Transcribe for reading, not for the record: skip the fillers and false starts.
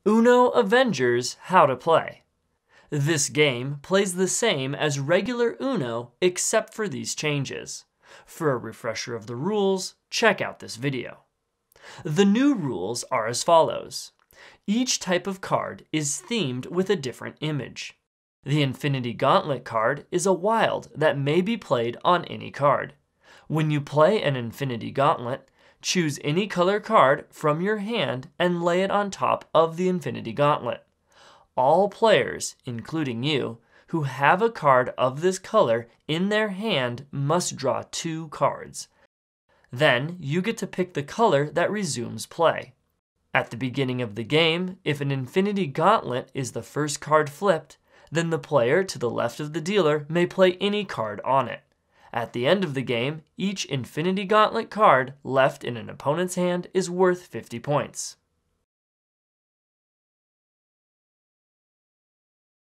Uno Avengers How to Play. This game plays the same as regular Uno except for these changes. For a refresher of the rules, check out this video. The new rules are as follows. Each type of card is themed with a different image. The Infinity Gauntlet card is a wild that may be played on any card. When you play an Infinity Gauntlet, choose any color card from your hand and lay it on top of the Infinity Gauntlet. All players, including you, who have a card of this color in their hand must draw 2 cards. Then you get to pick the color that resumes play. At the beginning of the game, if an Infinity Gauntlet is the first card flipped, then the player to the left of the dealer may play any card on it. At the end of the game, each Infinity Gauntlet card left in an opponent's hand is worth 50 points.